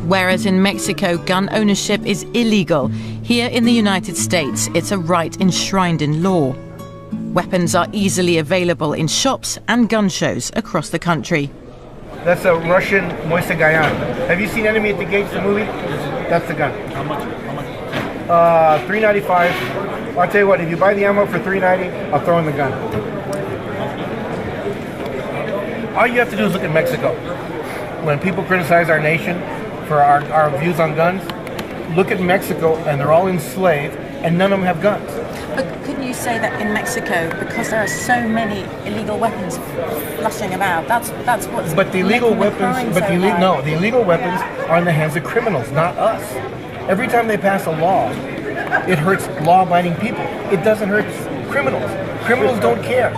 Speaker 1: Whereas in Mexico, gun ownership is illegal, here in the United States, it's a right enshrined in law. Weapons are easily available in shops and gun shows across the country.
Speaker 9: That's a Russian Moise Gayan. Have you seen Enemy at the Gates, the movie? That's the gun. How much? $3.95. I'll tell you what, if you buy the ammo for $3.90, I'll throw in the gun. All you have to do is look at Mexico. When people criticize our nation for our views on guns, look at Mexico and they're all enslaved and none of them have guns.
Speaker 2: But couldn't you say that in Mexico, because there are so many illegal weapons flushing about, that's what's
Speaker 9: But the illegal weapons, the illegal weapons are in the hands of criminals, not us. Every time they pass a law, it hurts law-abiding people. It doesn't hurt criminals. Criminals don't care.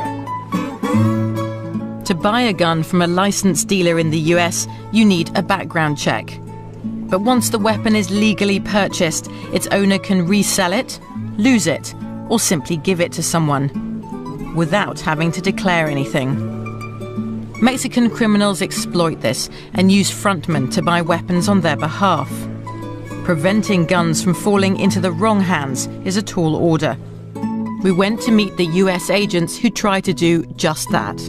Speaker 1: To buy a gun from a licensed dealer in the US, you need a background check. But once the weapon is legally purchased, its owner can resell it, lose it, or simply give it to someone, without having to declare anything. Mexican criminals exploit this and use frontmen to buy weapons on their behalf. Preventing guns from falling into the wrong hands is a tall order. We went to meet the US agents who try to do just that.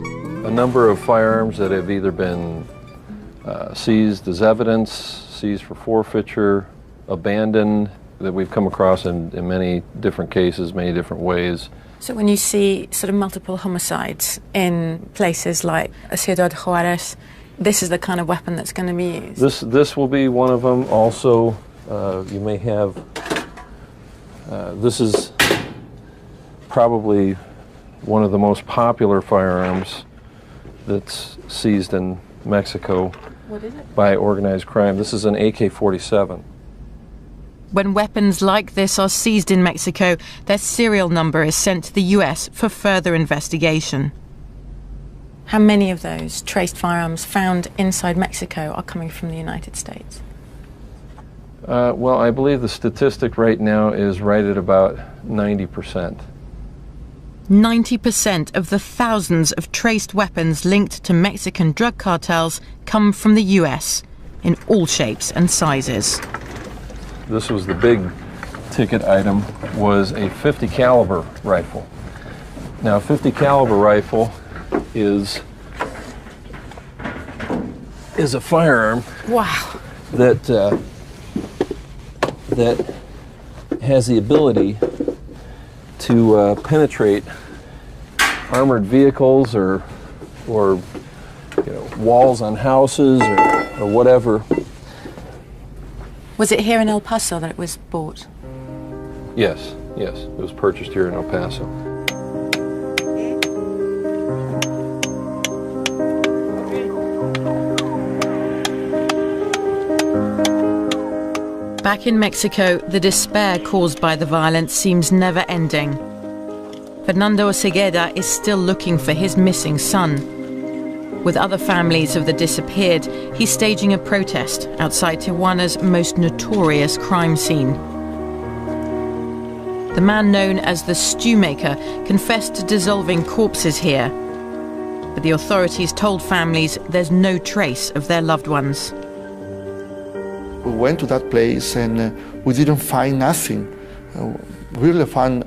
Speaker 11: A number of firearms that have either been seized as evidence, seized for forfeiture, abandoned, that we've come across in many different cases, many different ways.
Speaker 2: So when you see sort of multiple homicides in places like Ciudad Juarez, this is the kind of weapon that's going to be used?
Speaker 11: This will be one of them. Also, you may have, this is probably one of the most popular firearms that's seized in Mexico.
Speaker 2: What is it?
Speaker 11: By organized crime. This is an AK-47.
Speaker 1: When weapons like this are seized in Mexico, their serial number is sent to the US for further investigation.
Speaker 2: How many of those traced firearms found inside Mexico are coming from the United States?
Speaker 11: Well, I believe the statistic right now is right at about 90%.
Speaker 1: 90% of the thousands of traced weapons linked to Mexican drug cartels come from the US, in all shapes and sizes.
Speaker 11: This was the big ticket item, was a .50 caliber rifle. Now, a .50 caliber rifle is a firearm.
Speaker 2: Wow.
Speaker 11: That has the ability to penetrate armored vehicles or walls on houses or whatever.
Speaker 2: Was it here in El Paso that it was bought?
Speaker 11: Yes, it was purchased here in El Paso.
Speaker 1: Back in Mexico, the despair caused by the violence seems never ending. Fernando Ceguera is still looking for his missing son. With other families of the disappeared, he's staging a protest outside Tijuana's most notorious crime scene. The man known as the Stew Maker confessed to dissolving corpses here, but the authorities told families there's no trace of their loved ones.
Speaker 12: We went to that place and we didn't find nothing. really found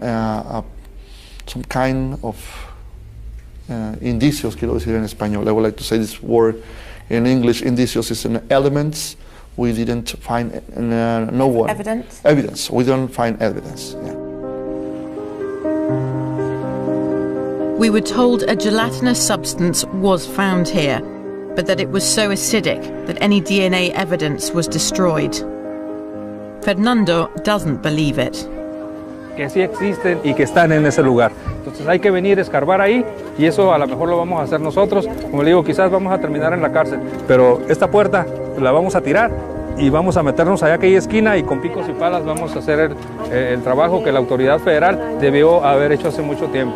Speaker 12: some kind of indicios, quiero decir en español. I would like to say this word in English. Indicios is an elements. We didn't find no one.
Speaker 2: Evidence?
Speaker 12: Evidence. We don't find evidence. Yeah.
Speaker 1: We were told a gelatinous substance was found here, but that it was so acidic that any DNA evidence was destroyed. Fernando doesn't believe it.
Speaker 6: Que sí existen y que están en ese lugar. Entonces hay que venir a escarbar ahí y eso a lo mejor lo vamos a hacer nosotros. Como le digo, quizás vamos a terminar en la cárcel, pero esta puerta la vamos a tirar y vamos a meternos allá a aquella esquina y con picos y palas vamos a hacer el trabajo que la autoridad federal debió haber hecho hace mucho tiempo.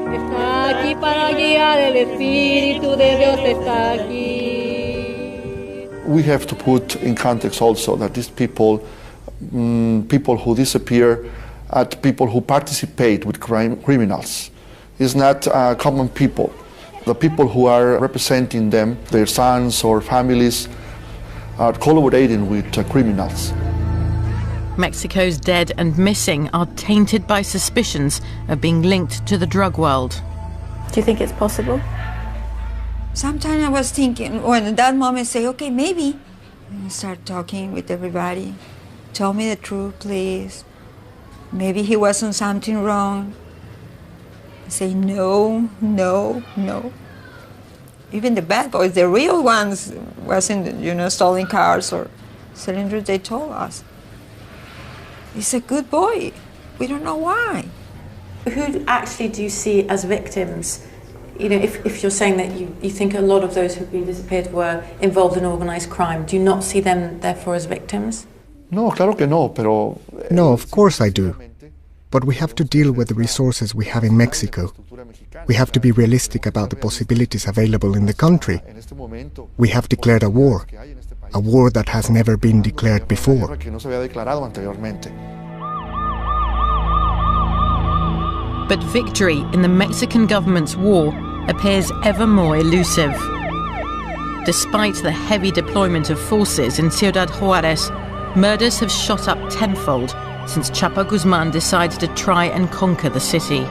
Speaker 15: Está aquí para guiar el Espíritu de Dios está aquí.
Speaker 12: We have to put in context also that these people, people who disappear, at people who participate with criminals, is not common people. The people who are representing them, their sons or families, are collaborating with criminals.
Speaker 1: Mexico's dead and missing are tainted by suspicions of being linked to the drug world.
Speaker 2: Do you think it's possible?
Speaker 3: Sometimes I was thinking, or in that moment, say, okay, maybe. And I start talking with everybody. Tell me the truth, please. Maybe he wasn't something wrong. I say, no, no, no. Even the bad boys, the real ones, wasn't, stealing cars or selling drugs, they told us. He's a good boy. We don't know why.
Speaker 2: Who actually do you see as victims? If you're saying that you think a lot of those who've been disappeared were involved in organized crime, do you not see them, therefore, as victims?
Speaker 12: No, claro que no, pero...
Speaker 16: No, of course I do. But we have to deal with the resources we have in Mexico. We have to be realistic about the possibilities available in the country. We have declared a war that has never been declared before.
Speaker 1: But victory in the Mexican government's war appears ever more elusive. Despite the heavy deployment of forces in Ciudad Juárez, murders have shot up tenfold since Chapo Guzman decided to try and conquer the city.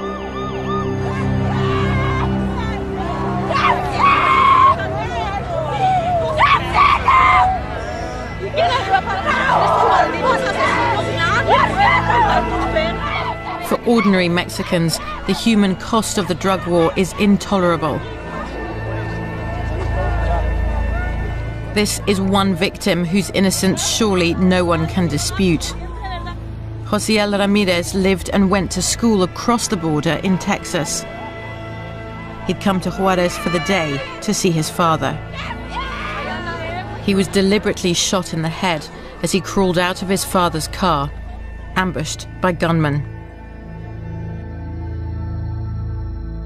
Speaker 1: For ordinary Mexicans, the human cost of the drug war is intolerable. This is one victim whose innocence surely no one can dispute. Josiel Ramirez lived and went to school across the border in Texas. He'd come to Juarez for the day to see his father. He was deliberately shot in the head as he crawled out of his father's car, ambushed by gunmen.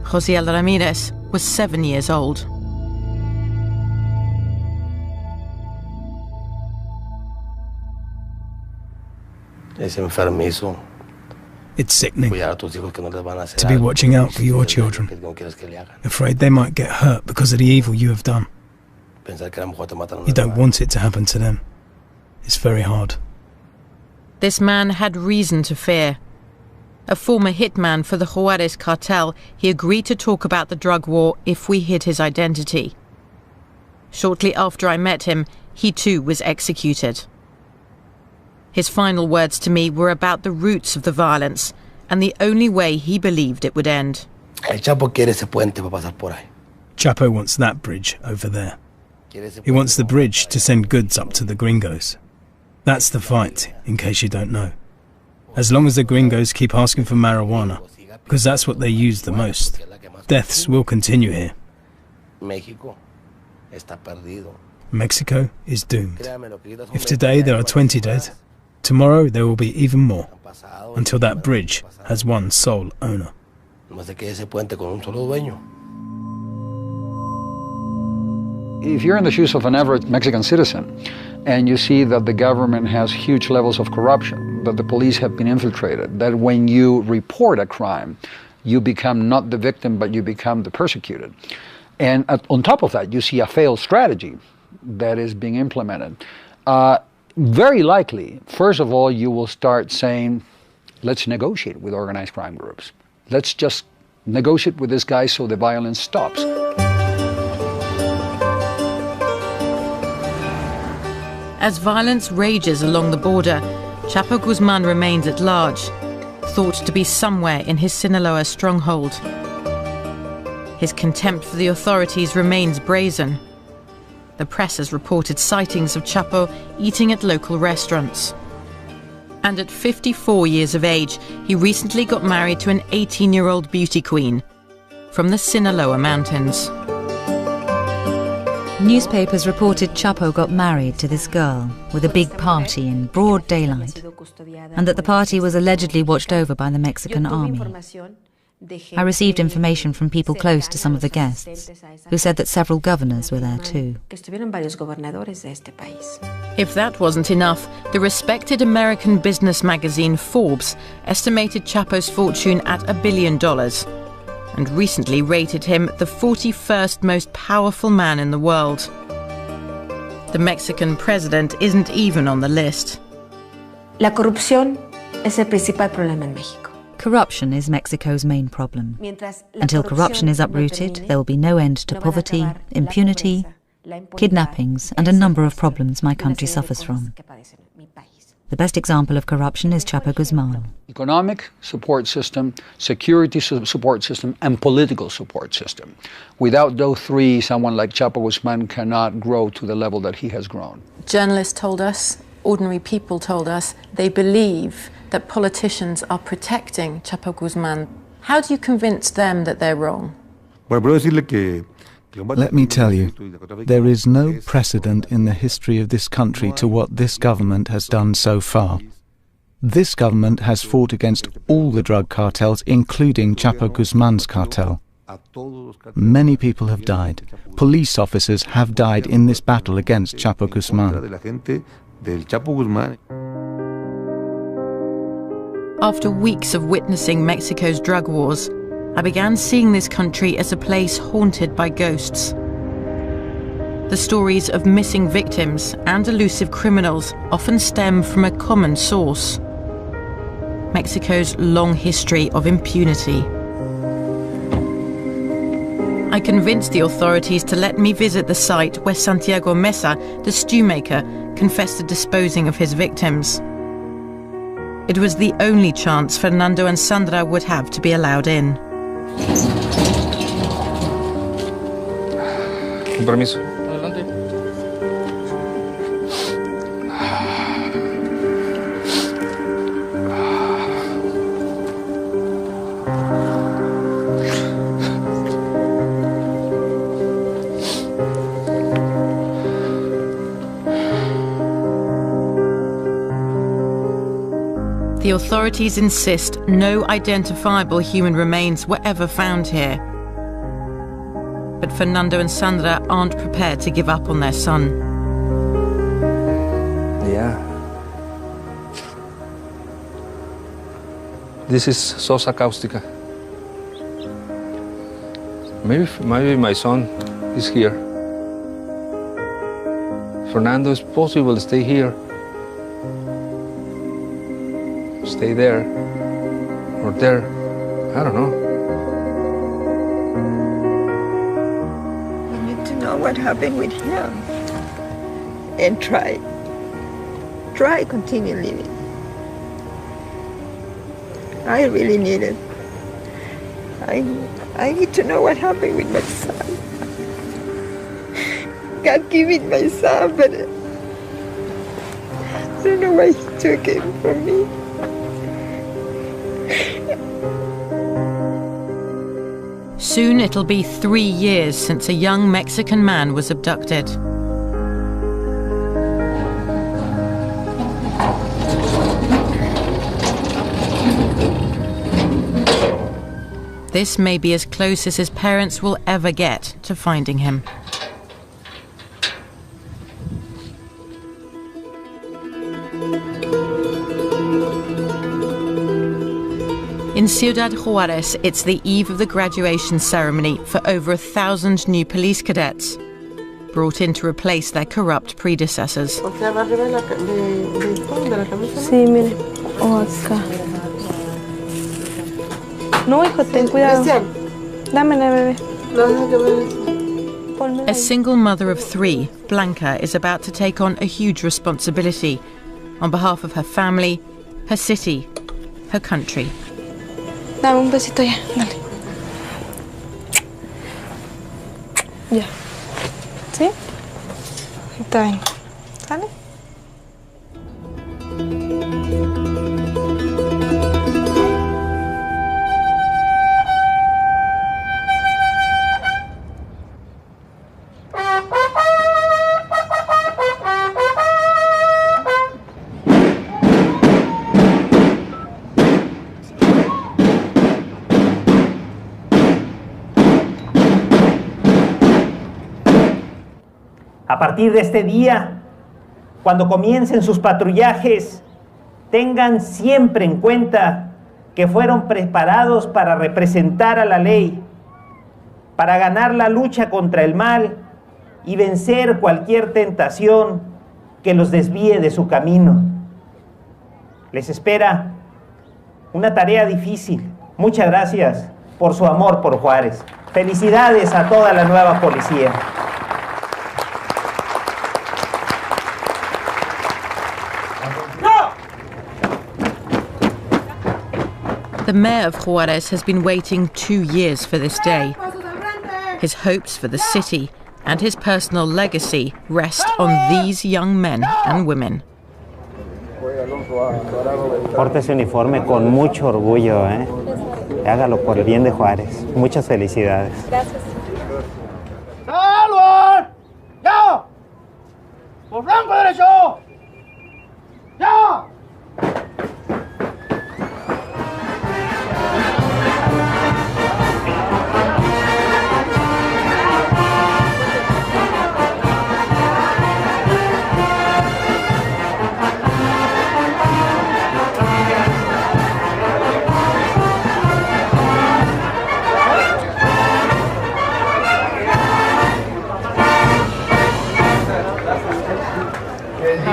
Speaker 1: Josiel Ramirez was 7 years old.
Speaker 24: It's sickening to be watching out for your children, afraid they might get hurt because of the evil you have done. You don't want it to happen to them. It's very hard.
Speaker 1: This man had reason to fear. A former hitman for the Juarez cartel, he agreed to talk about the drug war if we hid his identity. Shortly after I met him, he too was executed. His final words to me were about the roots of the violence and the only way he believed it would end.
Speaker 24: Chapo wants that bridge over there. He wants the bridge to send goods up to the gringos. That's the fight, in case you don't know. As long as the gringos keep asking for marijuana, because that's what they use the most, deaths will continue here. Mexico is doomed. If today there are 20 dead, tomorrow there will be even more, until that bridge has one sole owner.
Speaker 22: If you're in the shoes of an average Mexican citizen, and you see that the government has huge levels of corruption, that the police have been infiltrated, that when you report a crime, you become not the victim, but you become the persecuted. And on top of that, you see a failed strategy that is being implemented. Very likely, first of all, you will start saying, Let's negotiate with organized crime groups. Let's just negotiate with this guy so the violence stops.
Speaker 1: As violence rages along the border, Chapo Guzman remains at large, thought to be somewhere in his Sinaloa stronghold. His contempt for the authorities remains brazen. The press has reported sightings of Chapo eating at local restaurants. And at 54 years of age, he recently got married to an 18-year-old beauty queen from the Sinaloa mountains.
Speaker 8: Newspapers reported Chapo got married to this girl with a big party in broad daylight, and that the party was allegedly watched over by the Mexican army. I received information from people close to some of the guests, who said that several governors were there too.
Speaker 1: If that wasn't enough, the respected American business magazine Forbes estimated Chapo's fortune at $1 billion, and recently rated him the 41st most powerful man in the world. The Mexican president isn't even on the list.
Speaker 21: La corrupción es el principal problema en México.
Speaker 8: Corruption is Mexico's main problem. Until corruption is uprooted, there will be no end to poverty, impunity, kidnappings, and a number of problems my country suffers from. The best example of corruption is Chapo Guzman.
Speaker 22: Economic support system, security support system, and political support system. Without those three, someone like Chapo Guzman cannot grow to the level that he has grown.
Speaker 2: Journalists told us, ordinary people told us, they believe that politicians are protecting Chapo Guzman. How do you convince them that they're wrong?
Speaker 10: Let me tell you, there is no precedent in the history of this country to what this government has done so far. This government has fought against all the drug cartels, including Chapo Guzman's cartel. Many people have died. Police officers have died in this battle against Chapo Guzman.
Speaker 1: After weeks of witnessing Mexico's drug wars, I began seeing this country as a place haunted by ghosts. The stories of missing victims and elusive criminals often stem from a common source: Mexico's long history of impunity. I convinced the authorities to let me visit the site where Santiago Mesa, the stew maker, confessed to disposing of his victims. It was the only chance Fernando and Sandra would have to be allowed in.
Speaker 6: Con permiso. Adelante.
Speaker 1: The authorities insist no identifiable human remains were ever found here. But Fernando and Sandra aren't prepared to give up on their son.
Speaker 6: Yeah. This is Sosa Caustica. Maybe my son is here. Fernando, is possible to stay here. Stay there, or there, I don't know.
Speaker 3: We need to know what happened with him and try continue living. I really need it. I need to know what happened with my son. God gave me my son, but I don't know why he took him from me.
Speaker 1: Soon it'll be 3 years since a young Mexican man was abducted. This may be as close as his parents will ever get to finding him. In Ciudad Juarez, it's the eve of the graduation ceremony for over 1,000 new police cadets, brought in to replace their corrupt predecessors.
Speaker 13: Sí, mire. O acá. No, hijo, ten cuidado. Dámela, bebé.
Speaker 1: A single mother of 3, Blanca is about to take on a huge responsibility on behalf of her family, her city, her country.
Speaker 13: Dame un besito ya, dale. Ya. ¿Sí? Está bien. ¿Sale?
Speaker 5: A partir de este día, cuando comiencen sus patrullajes, tengan siempre en cuenta que fueron preparados para representar a la ley, para ganar la lucha contra el mal y vencer cualquier tentación que los desvíe de su camino. Les espera una tarea difícil. Muchas gracias por su amor por Juárez. Felicidades a toda la nueva policía.
Speaker 1: The mayor of Juárez has been waiting 2 years for this day. His hopes for the city and his personal legacy rest on these young men and women.
Speaker 5: Porte ese uniforme con mucho orgullo, ¿eh? Hágalo por el bien de Juárez. Muchas felicidades.
Speaker 13: Gracias.
Speaker 9: ¡Salud! ¡Ya! ¡Por flanco derecho! ¡Ya!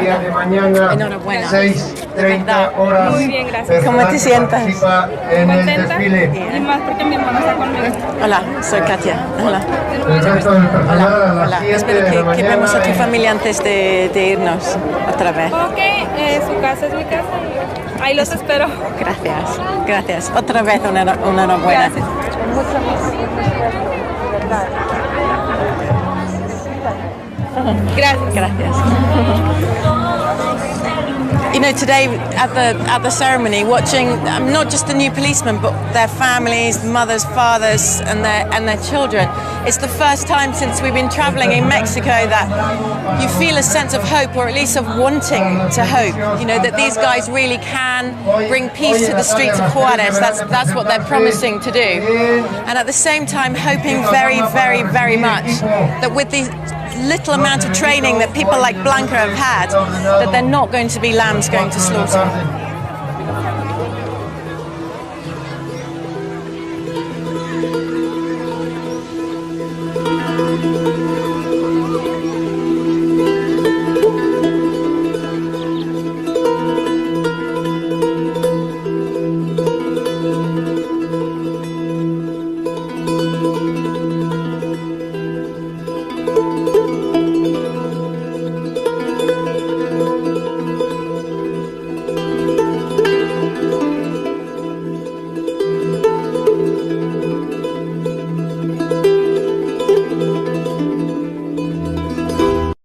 Speaker 9: De mañana,
Speaker 2: Enhorabuena.
Speaker 9: 6:30 horas.
Speaker 13: Muy bien, gracias.
Speaker 2: ¿Cómo te sientas?
Speaker 9: Participa en el desfile.
Speaker 13: Y más porque mi hermano está conmigo.
Speaker 2: Hola, soy Katia. Hola.
Speaker 9: El resto del personal a las
Speaker 2: Hola.
Speaker 9: 7
Speaker 2: Espero
Speaker 9: de la
Speaker 2: que
Speaker 9: mañana.
Speaker 2: vemos a tu familia antes de irnos otra vez.
Speaker 13: Ok, su casa es mi casa. Ahí los espero.
Speaker 2: Gracias, gracias. Otra vez una enhorabuena.
Speaker 13: Gracias. Gracias.
Speaker 2: Gracias. You know, today at the ceremony, watching not just the new policemen, but their families, mothers, fathers, and their children. It's the first time since we've been traveling in Mexico that you feel a sense of hope, or at least of wanting to hope. You know, that these guys really can bring peace to the streets of Juarez. That's what they're promising to do. And at the same time, hoping very, very, very much that with these little amount of training that people like Blanca have had, that they're not going to be lambs going to slaughter.